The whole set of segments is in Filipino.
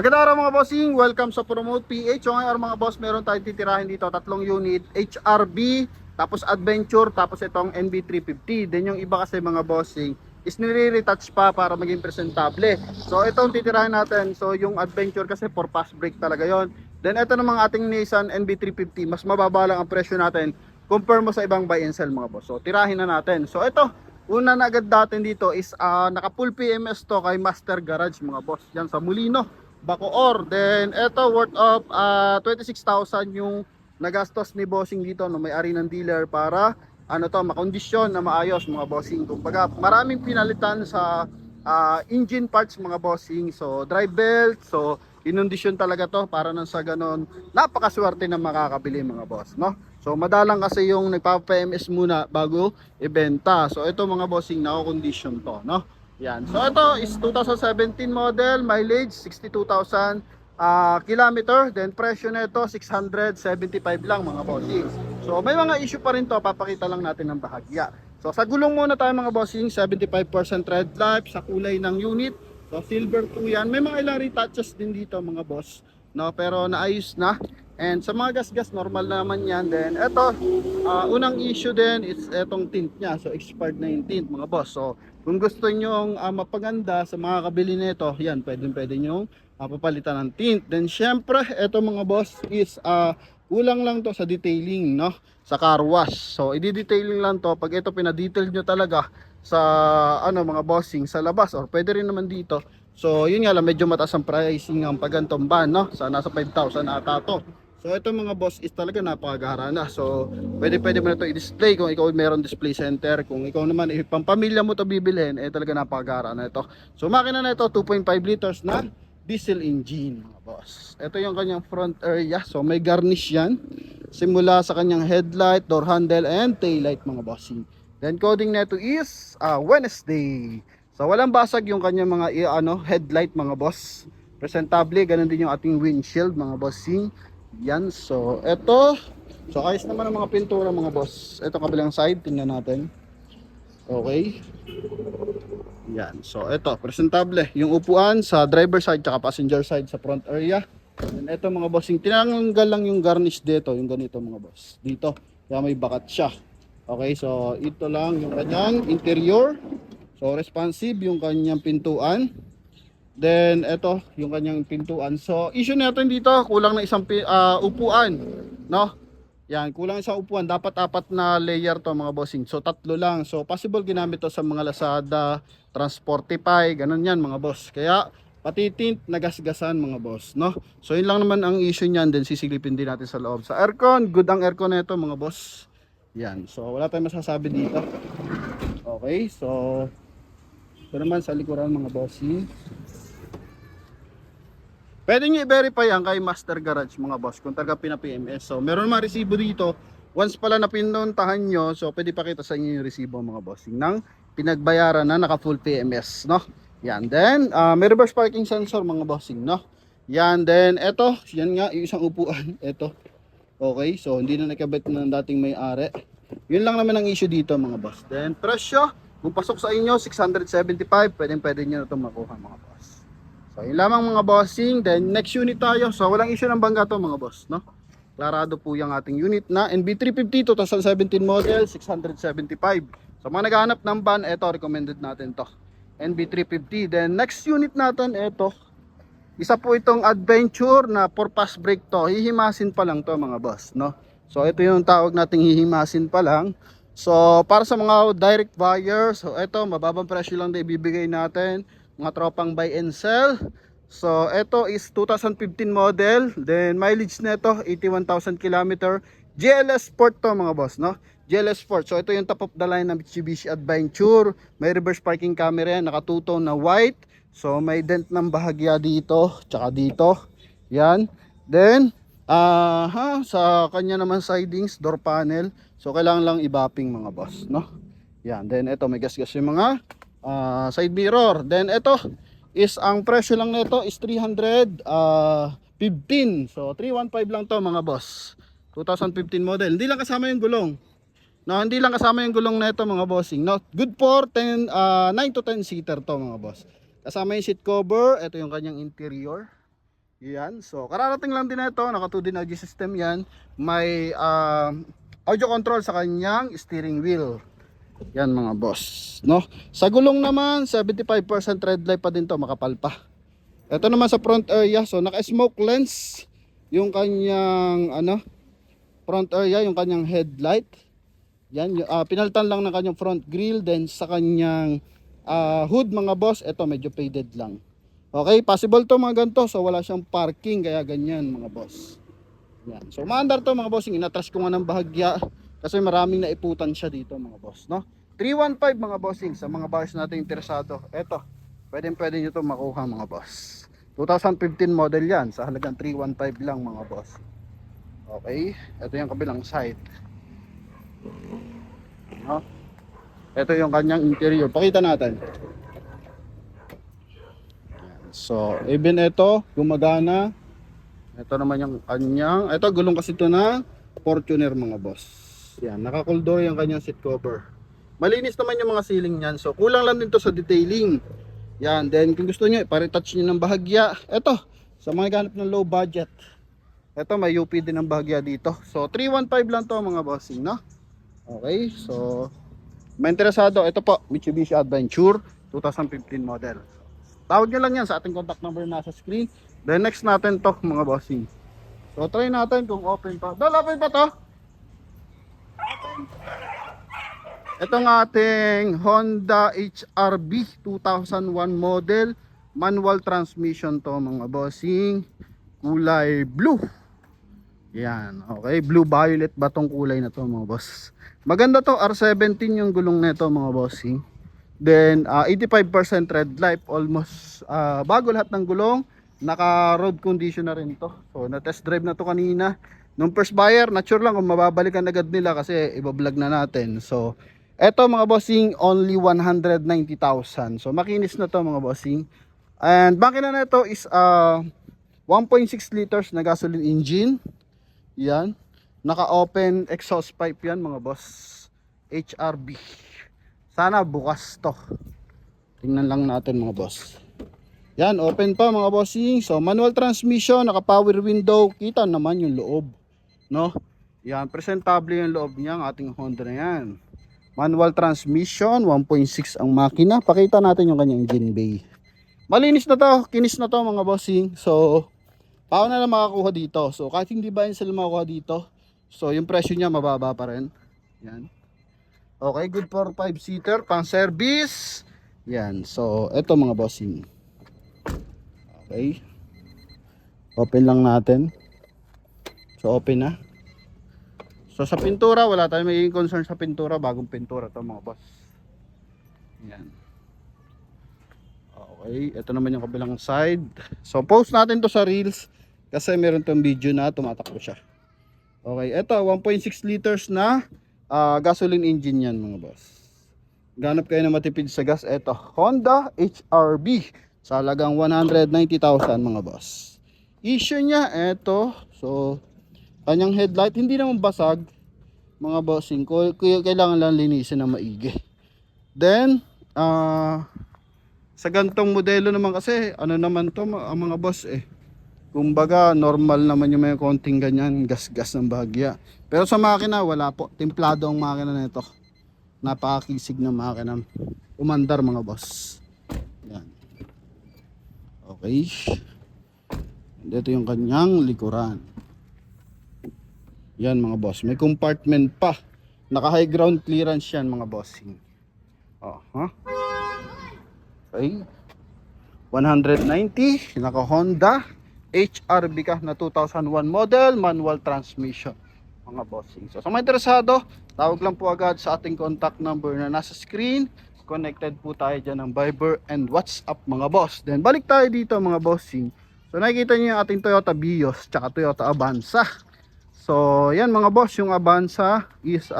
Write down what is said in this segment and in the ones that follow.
Magandang araw mga bossing, welcome sa Promote PH. So ngayon mga boss, meron tayong titirahin dito, tatlong unit, HRB, tapos Adventure, tapos itong NB350. Then yung iba kasi mga bossing is nire-retouch pa para maging presentable. So itong titirahin natin, so yung Adventure kasi for fast break talaga yon. Then ito namang ating Nissan NB350, mas mababa lang ang presyo natin compare mo sa ibang buy and sell mga boss. So tirahin na natin. So ito, una na agad natin dito is naka full PMS to kay Master Garage mga boss. Yan sa Molino, Bacoor. Then ito worth of 26,000 yung nagastos ni bossing dito no, may-ari ng dealer para ano to, makondisyon na maayos mga bossing. Kumbaga maraming pinalitan sa engine parts mga bossing. So drive belt, so inundisyon talaga to para nang sa ganon napakaswerte na makakabili mga boss, no? So madalang kasi yung nagpapa-PMS muna bago ibenta. So ito mga bossing, nako-condition to, no? Yan. So ito is 2017 model, mileage 62,000 kilometer, then presyo nito 675 lang mga bossing. So may mga issue pa rin to, papakita lang natin ng bahagya. So sa gulong muna tayo mga bossing, 75% red light sa kulay ng unit. So silver 2 yan. May mga ilang retouches din dito mga boss, no, pero naayos na. And sa mga gas-gas normal naman yan. Then eto, unang issue din is etong tint nya. So expired na yung tint mga boss. So kung gusto nyo mapaganda sa mga kabili nito, yan, pwede nyo papalitan ng tint. Then syempre, eto mga boss is kulang lang to sa detailing, no? Sa car wash. So i-detailing lang to pag ito pinadetail nyo talaga sa ano mga bossing sa labas, or pwede rin naman dito. So yun nga lang, medyo mataas ang pricing ng pagantong van, no? Sa nasa 5,000 ata to. So ito mga boss is talaga napakagara na. So pwede mo na ito i-display kung ikaw meron display center. Kung ikaw naman pampamilya mo to bibilhin, talaga napakagara na ito. So makina na ito 2.5 liters na diesel engine mga boss. Ito yung kanyang front area. So may garnish yan simula sa kanyang headlight, door handle and tail light mga bossing. Then coding nito is Wednesday. So walang basag yung kanyang mga headlight mga boss. Presentable, ganun din yung ating windshield mga bossing. Yan, so eto, so ayos naman ang mga pintura mga boss. Eto kabilang side, tingnan natin. Okay. Yan, so eto, presentable yung upuan sa driver side tsaka passenger side sa front area. And eto mga bossing, tinanggal lang yung garnish dito, yung ganito mga boss. Dito, kaya may bakat siya. Okay, so ito lang yung kanyang interior. So responsive yung kanyang pintuan. Then ito yung kanyang pintuan. So issue natin dito, kulang na isang upuan, no? Yan, kulang isang upuan. Dapat apat na layer to mga bossing. So tatlo lang. So possible ginamit to sa mga Lazada, Transportify, ganun yan mga boss. Kaya pati tint nagasgasan mga boss, no? So yun lang naman ang issue niyan. Then sisilipin din natin sa loob. Sa aircon, good ang aircon nito mga boss. Yan. So wala tayong masasabi dito. Okay, so ito naman sa likuran mga bossing. Pwede nyo i-verify yan kay Master Garage mga boss kung talaga pina-PMS. So meron mga resibo dito. Once pala na pinuntahan nyo, so pwede pakita sa inyo yung resibo mga bossing ng pinagbayaran na naka full PMS, no? Yan, then may reverse parking sensor mga bossing, no? Yan, then eto, yan nga yung isang upuan. Eto, okay, so hindi na nakabit ng dating may-ari. Yun lang naman ang issue dito mga boss. Then presyo, kung pasok sa inyo 675, pwede nyo na ito makuha mga boss. So yun lamang mga bossing. Then next unit tayo. So walang issue ng bangga to mga boss, no? Klarado po yung ating unit na NB350 2017 model, 675. So mga naghahanap ng van, ito recommended natin to, NB350. Then next unit natin, ito isa po itong Adventure na for fast break to. Hihimasin pa lang to mga boss, no? So ito yung tawag nating hihimasin pa lang. So para sa mga direct buyers, so ito mababang presyo lang din ibibigay natin, mga tropang buy and sell. So ito is 2015 model, then mileage nito 81,000 km. GLS Sport to mga boss, no? GLS Sport. So ito yung top of the line ng Mitsubishi Adventure. May reverse parking camera yan, nakatuto na white. So may dent ng bahagya dito, tsaka dito. Yan. Then sa kanya naman sidings, door panel. So kailangan lang i-bapping mga boss, no? Yan. Then ito may gas-gas yung mga side mirror. Then ito is ang presyo lang nito is 315. So 315 lang to mga boss. 2015 model. Hindi lang kasama yung gulong. No, hindi lang kasama yung gulong nito mga bossing. No, good for 9 to 10 seater to mga boss. Kasama yung seat cover, ito yung kanyang interior. Yan. So, kararating lang din ito. Naka 2D audio system yan. May audio control sa kanyang steering wheel. Yan mga boss. No? Sa gulong naman, 75% red light pa din to. Makapal pa. Ito naman sa front area. So, naka-smoke lens. Yung kanyang, front area. Yung kanyang headlight. Yan. Pinalitan lang ng kanyang front grille. Then, sa kanyang hood mga boss. Ito, medyo faded lang. Okay, possible to mga ganito. So wala siyang parking kaya ganyan mga boss. Yan. So maandar to mga boss, inatras ko nga ng bahagya kasi maraming naiputan siya dito mga boss, no? 315 mga bossing sa mga buyers natin interesado. Eto, pwede niyo to makuha mga boss. 2015 model yan sa halagang 315 lang mga boss. Okay, ito yung kabilang side. No? Ito yung kanyang interior. Pakita natin. So, even ito, gumagana. Ito naman yung kanyang, ito gulong kasi ito na Fortuner mga boss. Yan, naka-cold door yung kanyang seat cover. Malinis naman yung mga ceiling niyan. So, kulang lang din to sa detailing. Yan, then kung gusto niyo, i-retouch niyo ng bahagya. Ito, sa mga ganap ng low budget. Ito, may UP din ng bahagya dito. So, 315 lang to mga bossing, no? Okay, so may interesado, ito po, Mitsubishi Adventure 2015 model. Tawag nyo lang yan sa ating contact number na nasa screen. Then next natin to mga bossing. So try natin kung open pa. Dahil open pa to. Itong ating Honda HRB 2001 model. Manual transmission to mga bossing. Kulay blue. Yan. Okay. Blue violet ba tong kulay na to mga boss. Maganda to. R17 yung gulong nito mga bossing. Then 85% red light, almost bago lahat ng gulong, naka road condition na rin to. So na test drive na to kanina. Nung first buyer, not sure lang kung mababalikan agad nila kasi iba-vlog na natin. So eto mga bossing, only 190,000. So makinis na to mga bossing. And makina na ito is 1.6 liters na gasoline engine. Yan. Naka-open exhaust pipe yan mga boss. HRB. Sana bukas to. Tingnan lang natin mga boss. Yan, open pa mga bossing. So manual transmission, naka power window. Kita naman yung loob, no? Yan, presentable yung loob niya, ang ating Honda na yan. Manual transmission, 1.6 ang makina. Pakita natin yung kanyang engine bay. Malinis na to, kinis na to mga bossing. So paano na lang makakuha dito? So kahit hindi ba yun sila makakuha dito, so yung presyo niya mababa pa rin. Yan. Okay, good for 5-seater, pang service. Yan, so eto mga bossing. Okay. Open lang natin. So open na. So sa pintura, wala tayong magiging concern sa pintura. Bagong pintura to mga boss. Yan. Okay, ito naman yung kabilang side. So post natin to sa reels kasi meron tong video na tumatakbo siya. Okay, ito 1.6 liters na gasoline engine yan mga boss. Ganap kayo na matipid sa gas. Ito, Honda HRB sa halagang 190,000 mga boss. Issue niya, ito. So, kanyang headlight, hindi naman basag mga bossing. Kailangan lang linisin na maigi. Then, sa gantong modelo naman kasi, ano naman to mga boss kumbaga normal naman yung may konting ganyan gas-gas ng bahagya. Pero sa makina wala po, templado ang makina nito. Napakakisig ng makina. Umandar mga boss. Yan. Okay. And ito yung kanyang likuran. Yan mga boss, may compartment pa. Naka high ground clearance yan mga bossing. Okay. 190, naka Honda HRB ka na 2001 model, manual transmission mga bossing. So sa mga interesado, tawag lang po agad sa ating contact number na nasa screen. Connected po tayo dyan ng Viber and WhatsApp mga boss. Then balik tayo dito mga bossing. So nakikita niyo yung ating Toyota Vios tsaka Toyota Avanza. So yan mga boss, yung Avanza is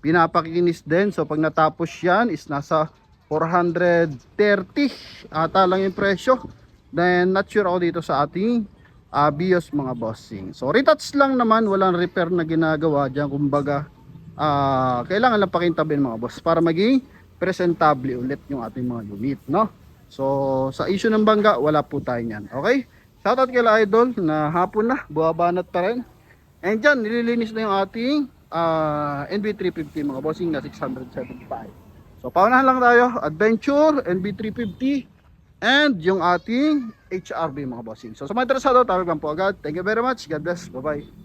pinapakinis din. So pag natapos yan is nasa 430 ata lang yung presyo. Then not sure ako dito sa ating Vios mga bossing. So retouch lang naman, walang repair na ginagawa diyan. Kumbaga kailangan lang pakintabin mga boss para maging presentable ulit yung ating mga unit, no? So sa issue ng bangga, wala po tayo niyan. Okay? Shoutout kay Idol na hapon na, buwabanat pa rin. And dyan, nililinis na yung ating NB350 mga bossing na 675. So paunahan lang tayo, Adventure, NB350, and yung ating HRB mga bossing. So sa mga interesado, tawag lang po agad. Thank you very much. God bless. Bye-bye.